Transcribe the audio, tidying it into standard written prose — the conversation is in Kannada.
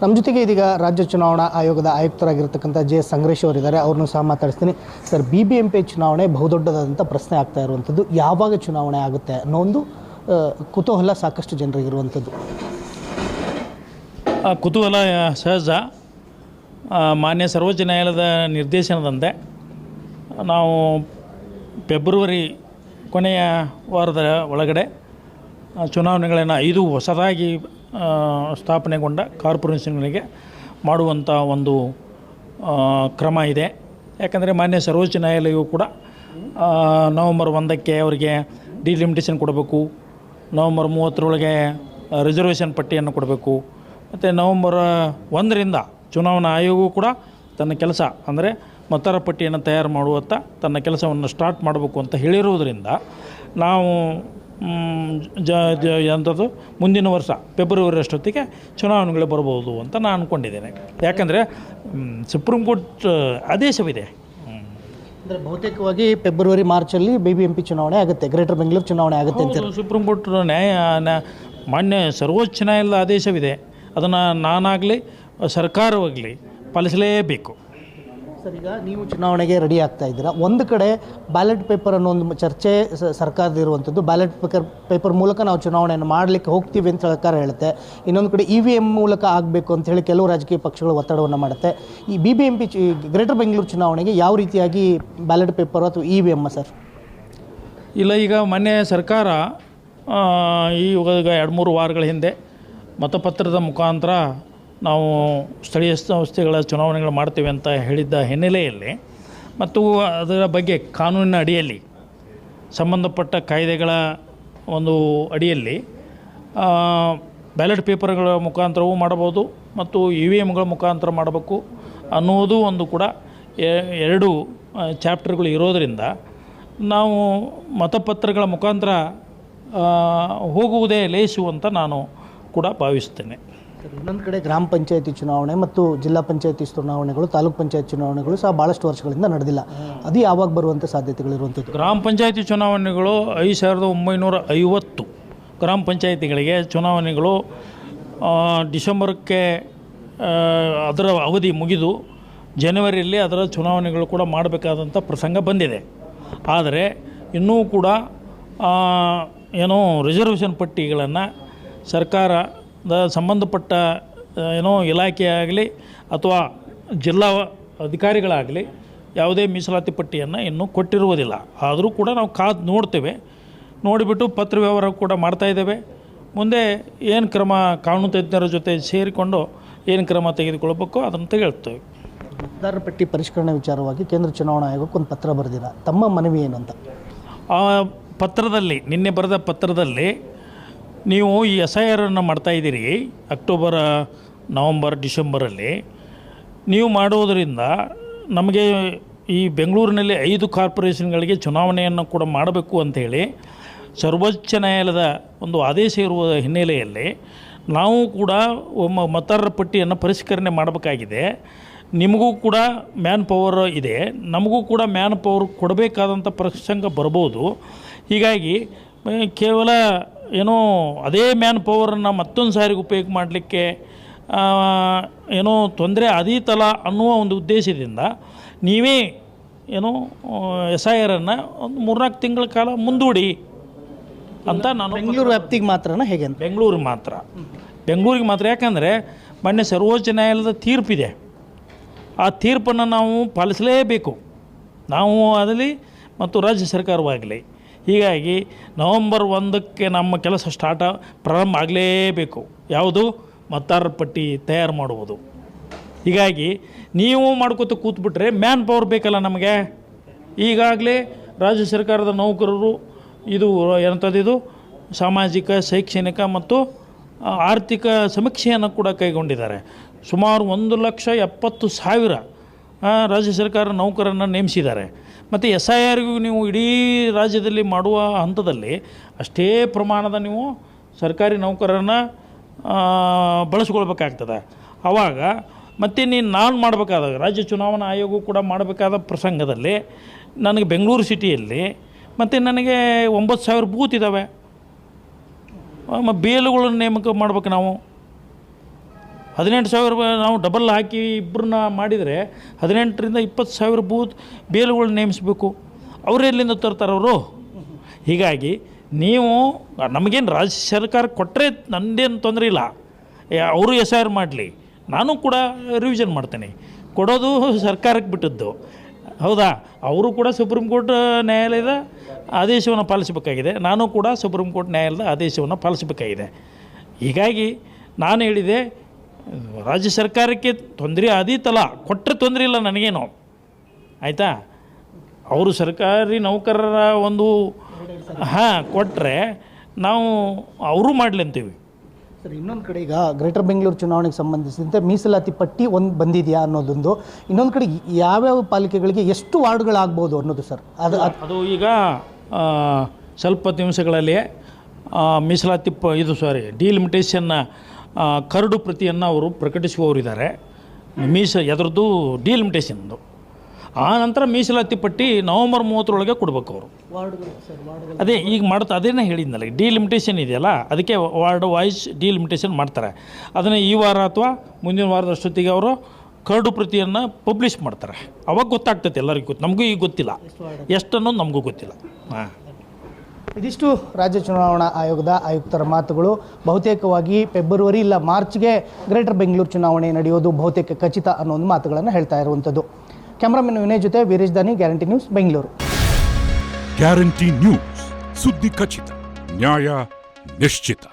ನಮ್ಮ ಜೊತೆಗೆ ಇದೀಗ ರಾಜ್ಯ ಚುನಾವಣಾ ಆಯೋಗದ ಆಯುಕ್ತರಾಗಿರ್ತಕ್ಕಂಥ ಜೆ.ಎಸ್. ಸಂಗ್ರೇಶ್ ಅವರಿದ್ದಾರೆ. ಅವ್ರನ್ನೂ ಸಹ ಮಾತಾಡಿಸ್ತೀನಿ. ಸರ್, BBMP ಚುನಾವಣೆ ಬಹುದೊಡ್ಡದಾದಂಥ ಪ್ರಶ್ನೆ ಆಗ್ತಾ ಇರುವಂಥದ್ದು. ಯಾವಾಗ ಚುನಾವಣೆ ಆಗುತ್ತೆ ಅನ್ನೋ ಒಂದು ಕುತೂಹಲ ಸಾಕಷ್ಟು ಜನರಿಗಿರುವಂಥದ್ದು. ಕುತೂಹಲ ಸಹಜ. ಮಾನ್ಯ ಸರ್ವೋಚ್ಚ ನ್ಯಾಯಾಲಯದ ನಿರ್ದೇಶನದಂತೆ ನಾವು ಫೆಬ್ರವರಿ ಕೊನೆಯ ವಾರದ ಒಳಗಡೆ ಚುನಾವಣೆಗಳನ್ನು 5 ಹೊಸದಾಗಿ ಸ್ಥಾಪನೆಗೊಂಡ ಕಾರ್ಪೊರೇಷನ್ಗಳಿಗೆ ಮಾಡುವಂಥ ಒಂದು ಕ್ರಮ ಇದೆ. ಯಾಕಂದರೆ ಮಾನ್ಯ ಸರ್ವೋಚ್ಚ ನ್ಯಾಯಾಲಯವು ಕೂಡ ನವಂಬರ್ 1ಕ್ಕೆ ಅವರಿಗೆ ಡಿಲಿಮಿಟೇಷನ್ ಕೊಡಬೇಕು, ನವಂಬರ್ 30ರೊಳಗೆ ರಿಸರ್ವೇಷನ್ ಪಟ್ಟಿಯನ್ನು ಕೊಡಬೇಕು, ಮತ್ತು ನವಂಬರ್ 1ರಿಂದ ಚುನಾವಣಾ ಆಯೋಗವು ಕೂಡ ತನ್ನ ಕೆಲಸ ಅಂದರೆ ಮತದಾರ ಪಟ್ಟಿಯನ್ನು ತಯಾರು ಮಾಡುವತ್ತ ತನ್ನ ಕೆಲಸವನ್ನು ಸ್ಟಾರ್ಟ್ ಮಾಡಬೇಕು ಅಂತ ಹೇಳಿರುವುದರಿಂದ ನಾವು ಅಂಥದ್ದು ಮುಂದಿನ ವರ್ಷ ಫೆಬ್ರವರಿ ಅಷ್ಟೊತ್ತಿಗೆ ಚುನಾವಣೆಗಳು ಬರ್ಬೋದು ಅಂತ ನಾನು ಅಂದ್ಕೊಂಡಿದ್ದೇನೆ. ಯಾಕಂದರೆ ಸುಪ್ರೀಂ ಕೋರ್ಟ್ ಆದೇಶವಿದೆ. ಅಂದರೆ ಬಹುತೇಕವಾಗಿ ಫೆಬ್ರವರಿ ಮಾರ್ಚಲ್ಲಿ BBMP ಚುನಾವಣೆ ಆಗುತ್ತೆ, ಗ್ರೇಟರ್ ಬೆಂಗಳೂರು ಚುನಾವಣೆ ಆಗುತ್ತೆ ಅಂತ ಸುಪ್ರೀಂ ಕೋರ್ಟ್ ಮಾನ್ಯ ಸರ್ವೋಚ್ಚ ನ್ಯಾಯಾಲಯದ ಆದೇಶವಿದೆ. ಅದನ್ನು ನಾನಾಗಲಿ ಸರ್ಕಾರವಾಗಲಿ ಪಾಲಿಸಲೇಬೇಕು. ಸರ್, ಈಗ ನೀವು ಚುನಾವಣೆಗೆ ರೆಡಿ ಆಗ್ತಾ ಇದ್ದೀರಾ. ಒಂದು ಕಡೆ ಬ್ಯಾಲೆಟ್ ಪೇಪರ್ ಅನ್ನೋ ಒಂದು ಚರ್ಚೆ ಸರ್ಕಾರದಿರುವಂಥದ್ದು. ಬ್ಯಾಲೆಟ್ ಪೇಪರ್ ಮೂಲಕ ನಾವು ಚುನಾವಣೆಯನ್ನು ಮಾಡಲಿಕ್ಕೆ ಹೋಗ್ತೀವಿ ಅಂತ ಸರ್ಕಾರ ಹೇಳುತ್ತೆ. ಇನ್ನೊಂದು ಕಡೆ EVM ಮೂಲಕ ಆಗಬೇಕು ಅಂತ ಹೇಳಿ ಕೆಲವು ರಾಜಕೀಯ ಪಕ್ಷಗಳು ಒತ್ತಡವನ್ನು ಮಾಡುತ್ತೆ. ಈ BBMP ಗ್ರೇಟರ್ ಬೆಂಗಳೂರು ಚುನಾವಣೆಗೆ ಯಾವ ರೀತಿಯಾಗಿ ಬ್ಯಾಲೆಟ್ ಪೇಪರ್ ಅಥವಾ EVM ಸರ್? ಇಲ್ಲ, ಈಗ ಮೊನ್ನೆ ಸರ್ಕಾರ ಈಗ 2-3 ವಾರಗಳ ಹಿಂದೆ ಮತಪತ್ರದ ಮುಖಾಂತರ ನಾವು ಸ್ಥಳೀಯ ಸಂಸ್ಥೆಗಳ ಚುನಾವಣೆಗಳು ಮಾಡ್ತೇವೆ ಅಂತ ಹೇಳಿದ್ದ ಹಿನ್ನೆಲೆಯಲ್ಲಿ ಮತ್ತು ಅದರ ಬಗ್ಗೆ ಕಾನೂನಿನ ಅಡಿಯಲ್ಲಿ ಸಂಬಂಧಪಟ್ಟ ಕಾಯ್ದೆಗಳ ಒಂದು ಅಡಿಯಲ್ಲಿ ಬ್ಯಾಲೆಟ್ ಪೇಪರ್ಗಳ ಮುಖಾಂತರವೂ ಮಾಡಬಹುದು ಮತ್ತು EVMಗಳ ಮುಖಾಂತರ ಮಾಡಬೇಕು ಅನ್ನುವುದು ಒಂದು ಕೂಡ 2 ಚಾಪ್ಟರ್ಗಳು ಇರೋದರಿಂದ ನಾವು ಮತಪತ್ರಗಳ ಮುಖಾಂತರ ಹೋಗುವುದೇ ಲೇಸು ಅಂತ ನಾನು ಕೂಡ ಭಾವಿಸ್ತೇನೆ. ಇನ್ನೊಂದು ಕಡೆ ಗ್ರಾಮ ಪಂಚಾಯತಿ ಚುನಾವಣೆ ಮತ್ತು ಜಿಲ್ಲಾ ಪಂಚಾಯತಿ ಚುನಾವಣೆಗಳು, ತಾಲೂಕು ಪಂಚಾಯತ್ ಚುನಾವಣೆಗಳು ಸಹ ಭಾಳಷ್ಟು ವರ್ಷಗಳಿಂದ ನಡೆದಿಲ್ಲ. ಅದು ಯಾವಾಗ ಬರುವಂಥ ಸಾಧ್ಯತೆಗಳಿರುವಂಥದ್ದು? ಗ್ರಾಮ ಪಂಚಾಯತಿ ಚುನಾವಣೆಗಳು 5950 ಗ್ರಾಮ ಪಂಚಾಯತಿಗಳಿಗೆ ಚುನಾವಣೆಗಳು ಡಿಸೆಂಬರ್ಕ್ಕೆ ಅದರ ಅವಧಿ ಮುಗಿದು ಜನವರಿಯಲ್ಲಿ ಅದರ ಚುನಾವಣೆಗಳು ಕೂಡ ಮಾಡಬೇಕಾದಂಥ ಪ್ರಸಂಗ ಬಂದಿದೆ. ಆದರೆ ಇನ್ನೂ ಕೂಡ ಏನೋ ರಿಸರ್ವೇಷನ್ ಪಟ್ಟಿಗಳನ್ನು ಸರ್ಕಾರದ ಸಂಬಂಧಪಟ್ಟ ಇಲಾಖೆಯಾಗಲಿ ಅಥವಾ ಜಿಲ್ಲಾ ಅಧಿಕಾರಿಗಳಾಗಲಿ ಯಾವುದೇ ಮೀಸಲಾತಿ ಪಟ್ಟಿಯನ್ನು ಇನ್ನೂ ಕೊಟ್ಟಿರುವುದಿಲ್ಲ. ಆದರೂ ಕೂಡ ನಾವು ಕಾದು ನೋಡ್ತೇವೆ. ನೋಡಿಬಿಟ್ಟು ಪತ್ರ ವ್ಯವಹಾರ ಕೂಡ ಮಾಡ್ತಾಯಿದ್ದೇವೆ. ಮುಂದೆ ಏನು ಕ್ರಮ ಕಾನೂನು ತಜ್ಞರ ಜೊತೆ ಸೇರಿಕೊಂಡು ಏನು ಕ್ರಮ ತೆಗೆದುಕೊಳ್ಬೇಕು ಅದನ್ನು ತೆಗೆದುಕೊಳ್ತೇವೆ. ಮತದಾರರ ಪಟ್ಟಿ ಪರಿಷ್ಕರಣೆ ವಿಚಾರವಾಗಿ ಕೇಂದ್ರ ಚುನಾವಣಾ ಆಯೋಗಕ್ಕೆ ಒಂದು ಪತ್ರ ಬರೆದಿರ. ತಮ್ಮ ಮನವಿ ಏನಂತ? ಆ ಪತ್ರದಲ್ಲಿ, ನಿನ್ನೆ ಬರೆದ ಪತ್ರದಲ್ಲಿ, ನೀವು ಈ SIR ಮಾಡ್ತಾಯಿದ್ದೀರಿ ಅಕ್ಟೋಬರ್, ನವಂಬರ್, ಡಿಸೆಂಬರಲ್ಲಿ ನೀವು ಮಾಡುವುದರಿಂದ ನಮಗೆ ಈ ಬೆಂಗಳೂರಿನಲ್ಲಿ 5 ಕಾರ್ಪೊರೇಷನ್ಗಳಿಗೆ ಚುನಾವಣೆಯನ್ನು ಕೂಡ ಮಾಡಬೇಕು ಅಂಥೇಳಿ ಸರ್ವೋಚ್ಚ ನ್ಯಾಯಾಲಯದ ಒಂದು ಆದೇಶ ಇರುವ ಹಿನ್ನೆಲೆಯಲ್ಲಿ ನಾವು ಕೂಡ ಮತದಾರರ ಪಟ್ಟಿಯನ್ನು ಪರಿಷ್ಕರಣೆ ಮಾಡಬೇಕಾಗಿದೆ. ನಿಮಗೂ ಕೂಡ ಮ್ಯಾನ್ ಪವರ್ ಇದೆ, ನಮಗೂ ಕೂಡ ಮ್ಯಾನ್ ಪವರ್ ಕೊಡಬೇಕಾದಂಥ ಪ್ರಸಂಗ ಬರ್ಬೋದು. ಹೀಗಾಗಿ ಕೇವಲ ಅದೇ ಮ್ಯಾನ್ ಪವರನ್ನು ಮತ್ತೊಂದು ಸಾರಿಗೆ ಉಪಯೋಗ ಮಾಡಲಿಕ್ಕೆ ತೊಂದರೆ ಆದೀತಲ್ಲ ಅನ್ನುವ ಒಂದು ಉದ್ದೇಶದಿಂದ ನೀವೇ SIR ಒಂದು 3-4 ತಿಂಗಳ ಕಾಲ ಮುಂದೂಡಿ ಅಂತ ನಾನು. ಬೆಂಗಳೂರು ವ್ಯಾಪ್ತಿಗೆ ಮಾತ್ರನಾ ಹೇಗೆ ಅಂತ? ಬೆಂಗಳೂರಿಗೆ ಮಾತ್ರ. ಯಾಕಂದರೆ ಮೊನ್ನೆ ಸರ್ವೋಚ್ಚ ನ್ಯಾಯಾಲಯದ ತೀರ್ಪಿದೆ. ಆ ತೀರ್ಪನ್ನು ನಾವು ಪಾಲಿಸಲೇಬೇಕು, ನಾವು ಆಗಲಿ ಮತ್ತು ರಾಜ್ಯ ಸರ್ಕಾರವಾಗಲಿ. ಹೀಗಾಗಿ ನವಂಬರ್ 1ಕ್ಕೆ ನಮ್ಮ ಕೆಲಸ ಪ್ರಾರಂಭ ಆಗಲೇಬೇಕು. ಯಾವುದು? ಮತದಾರರ ಪಟ್ಟಿ ತಯಾರು ಮಾಡುವುದು. ಹೀಗಾಗಿ ನೀವು ಮಾಡ್ಕೋತ ಕೂತ್ಬಿಟ್ರೆ ಮ್ಯಾನ್ ಪವರ್ ಬೇಕಲ್ಲ ನಮಗೆ. ಈಗಾಗಲೇ ರಾಜ್ಯ ಸರ್ಕಾರದ ನೌಕರರು ಇದು ಸಾಮಾಜಿಕ, ಶೈಕ್ಷಣಿಕ ಮತ್ತು ಆರ್ಥಿಕ ಸಮೀಕ್ಷೆಯನ್ನು ಕೂಡ ಕೈಗೊಂಡಿದ್ದಾರೆ. ಸುಮಾರು 1,70,000 ರಾಜ್ಯ ಸರ್ಕಾರ ನೌಕರನ್ನು ನೇಮಿಸಿದ್ದಾರೆ. ಮತ್ತು SIRಗೂ ನೀವು ಇಡೀ ರಾಜ್ಯದಲ್ಲಿ ಮಾಡುವ ಹಂತದಲ್ಲಿ ಅಷ್ಟೇ ಪ್ರಮಾಣದ ನೀವು ಸರ್ಕಾರಿ ನೌಕರರನ್ನು ಬಳಸ್ಕೊಳ್ಬೇಕಾಗ್ತದೆ. ಆವಾಗ ಮತ್ತು ನಾನು ಮಾಡಬೇಕಾದಾಗ ರಾಜ್ಯ ಚುನಾವಣಾ ಆಯೋಗ ಕೂಡ ಮಾಡಬೇಕಾದ ಪ್ರಸಂಗದಲ್ಲಿ ನನಗೆ ಬೆಂಗಳೂರು ಸಿಟಿಯಲ್ಲಿ ಮತ್ತು ನನಗೆ 9,000 ಬೂತ್ ಇದ್ದಾವೆ. BLಗಳನ್ನು ನೇಮಕ ಮಾಡ್ಬೇಕು ನಾವು. 18,000 ನಾವು ಡಬಲ್ ಹಾಕಿ ಇಬ್ಬರನ್ನ ಮಾಡಿದರೆ 18ರಿಂದ 20,000 ಬೂತ್ ಬೇಲುಗಳು ನೇಮಿಸಬೇಕು. ಅವರು ಎಲ್ಲಿಂದ ತರ್ತಾರೆ ಅವರು? ಹೀಗಾಗಿ ನೀವು ನಮಗೇನು ರಾಜ್ಯ ಸರ್ಕಾರ ಕೊಟ್ಟರೆ ನನ್ನದೇನು ತೊಂದರೆ ಇಲ್ಲ, ಅವರು SIR ಮಾಡಲಿ, ನಾನು ಕೂಡ ರಿವಿಷನ್ ಮಾಡ್ತೇನೆ. ಕೊಡೋದು ಸರ್ಕಾರಕ್ಕೆ ಬಿಟ್ಟದ್ದು, ಹೌದಾ? ಅವರು ಕೂಡ ಸುಪ್ರೀಂ ಕೋರ್ಟ್ ನ್ಯಾಯಾಲಯದ ಆದೇಶವನ್ನು ಪಾಲಿಸಬೇಕಾಗಿದೆ, ನಾನು ಕೂಡ ಸುಪ್ರೀಂ ಕೋರ್ಟ್ ನ್ಯಾಯಾಲಯದ ಆದೇಶವನ್ನು ಪಾಲಿಸಬೇಕಾಗಿದೆ. ಹೀಗಾಗಿ ನಾನು ಹೇಳಿದೆ, ರಾಜ್ಯ ಸರ್ಕಾರಕ್ಕೆ ತೊಂದರೆ ಆದೀತಲ್ಲ, ಕೊಟ್ಟರೆ ತೊಂದರೆ ಇಲ್ಲ ನನಗೇನು, ಆಯಿತಾ? ಅವರು ಸರ್ಕಾರಿ ನೌಕರರ ಒಂದು ಕೊಟ್ಟರೆ ನಾವು ಅವರು ಮಾಡಲಿ ಅಂತೀವಿ. ಸರ್, ಇನ್ನೊಂದು ಕಡೆ ಈಗ ಗ್ರೇಟರ್ ಬೆಂಗಳೂರು ಚುನಾವಣೆಗೆ ಸಂಬಂಧಿಸಿದಂತೆ ಮೀಸಲಾತಿ ಪಟ್ಟಿ ಒಂದು ಬಂದಿದೆಯಾ ಅನ್ನೋದೊಂದು, ಇನ್ನೊಂದು ಕಡೆ ಯಾವ್ಯಾವ ಪಾಲಿಕೆಗಳಿಗೆ ಎಷ್ಟು ವಾರ್ಡ್ಗಳಾಗ್ಬೋದು ಅನ್ನೋದು ಸರ್, ಅದು ಈಗ ಸ್ವಲ್ಪ ದಿವಸಗಳಲ್ಲಿ ಮೀಸಲಾತಿ ಡಿಲಿಮಿಟೇಷನ್ನ ಕರಡು ಪ್ರತಿಯನ್ನು ಅವರು ಪ್ರಕಟಿಸುವವರಿದ್ದಾರೆ. ಅದರದ್ದು ಡಿಲಿಮಿಟೇಷನ್ದು. ಆ ನಂತರ ಮೀಸಲಾತಿ ಪಟ್ಟಿ ನವಂಬರ್ 30ರೊಳಗೆ ಕೊಡಬೇಕು ಅವರು. ಅದೇ ಈಗ ಅದೇನೇ ಹೇಳಿದ್ನಲ್ಲ, ಡಿಲಿಮಿಟೇಷನ್ ಇದೆಯಲ್ಲ, ಅದಕ್ಕೆ ವಾರ್ಡ್ ವೈಸ್ ಡಿಲಿಮಿಟೇಷನ್ ಮಾಡ್ತಾರೆ. ಅದನ್ನು ಈ ವಾರ ಅಥವಾ ಮುಂದಿನ ವಾರದಷ್ಟೊತ್ತಿಗೆ ಅವರು ಕರಡು ಪ್ರತಿಯನ್ನು ಪಬ್ಲಿಷ್ ಮಾಡ್ತಾರೆ. ಅವಾಗ ಗೊತ್ತಾಗ್ತೈತೆ ಎಲ್ಲರಿಗೂ. ನಮಗೂ ಈಗ ಗೊತ್ತಿಲ್ಲ ಎಷ್ಟು ಅನ್ನೋದು, ನಮಗೂ ಗೊತ್ತಿಲ್ಲ. ಇದಿಷ್ಟು ರಾಜ್ಯ ಚುನಾವಣಾ ಆಯೋಗದ ಆಯುಕ್ತರ ಮಾತುಗಳು. ಬಹುತೇಕವಾಗಿ ಫೆಬ್ರವರಿ ಇಲ್ಲ ಮಾರ್ಚ್ಗೆ ಗ್ರೇಟರ್ ಬೆಂಗಳೂರು ಚುನಾವಣೆ ನಡೆಯೋದು ಬಹುತೇಕ ಖಚಿತ ಅನ್ನೋ ಒಂದು ಮಾತುಗಳನ್ನು ಹೇಳ್ತಾ ಇರುವಂಥದ್ದು. ಕ್ಯಾಮ್ರಾಮನ್ ವಿನಯ್ ಜೊತೆ ವೀರೇಶ್ ದಾನಿ, guarantee news, Bengaluru. Guarantee news, ಸುದ್ದಿ ಖಚಿತ, ನ್ಯಾಯ ನಿಶ್ಚಿತ.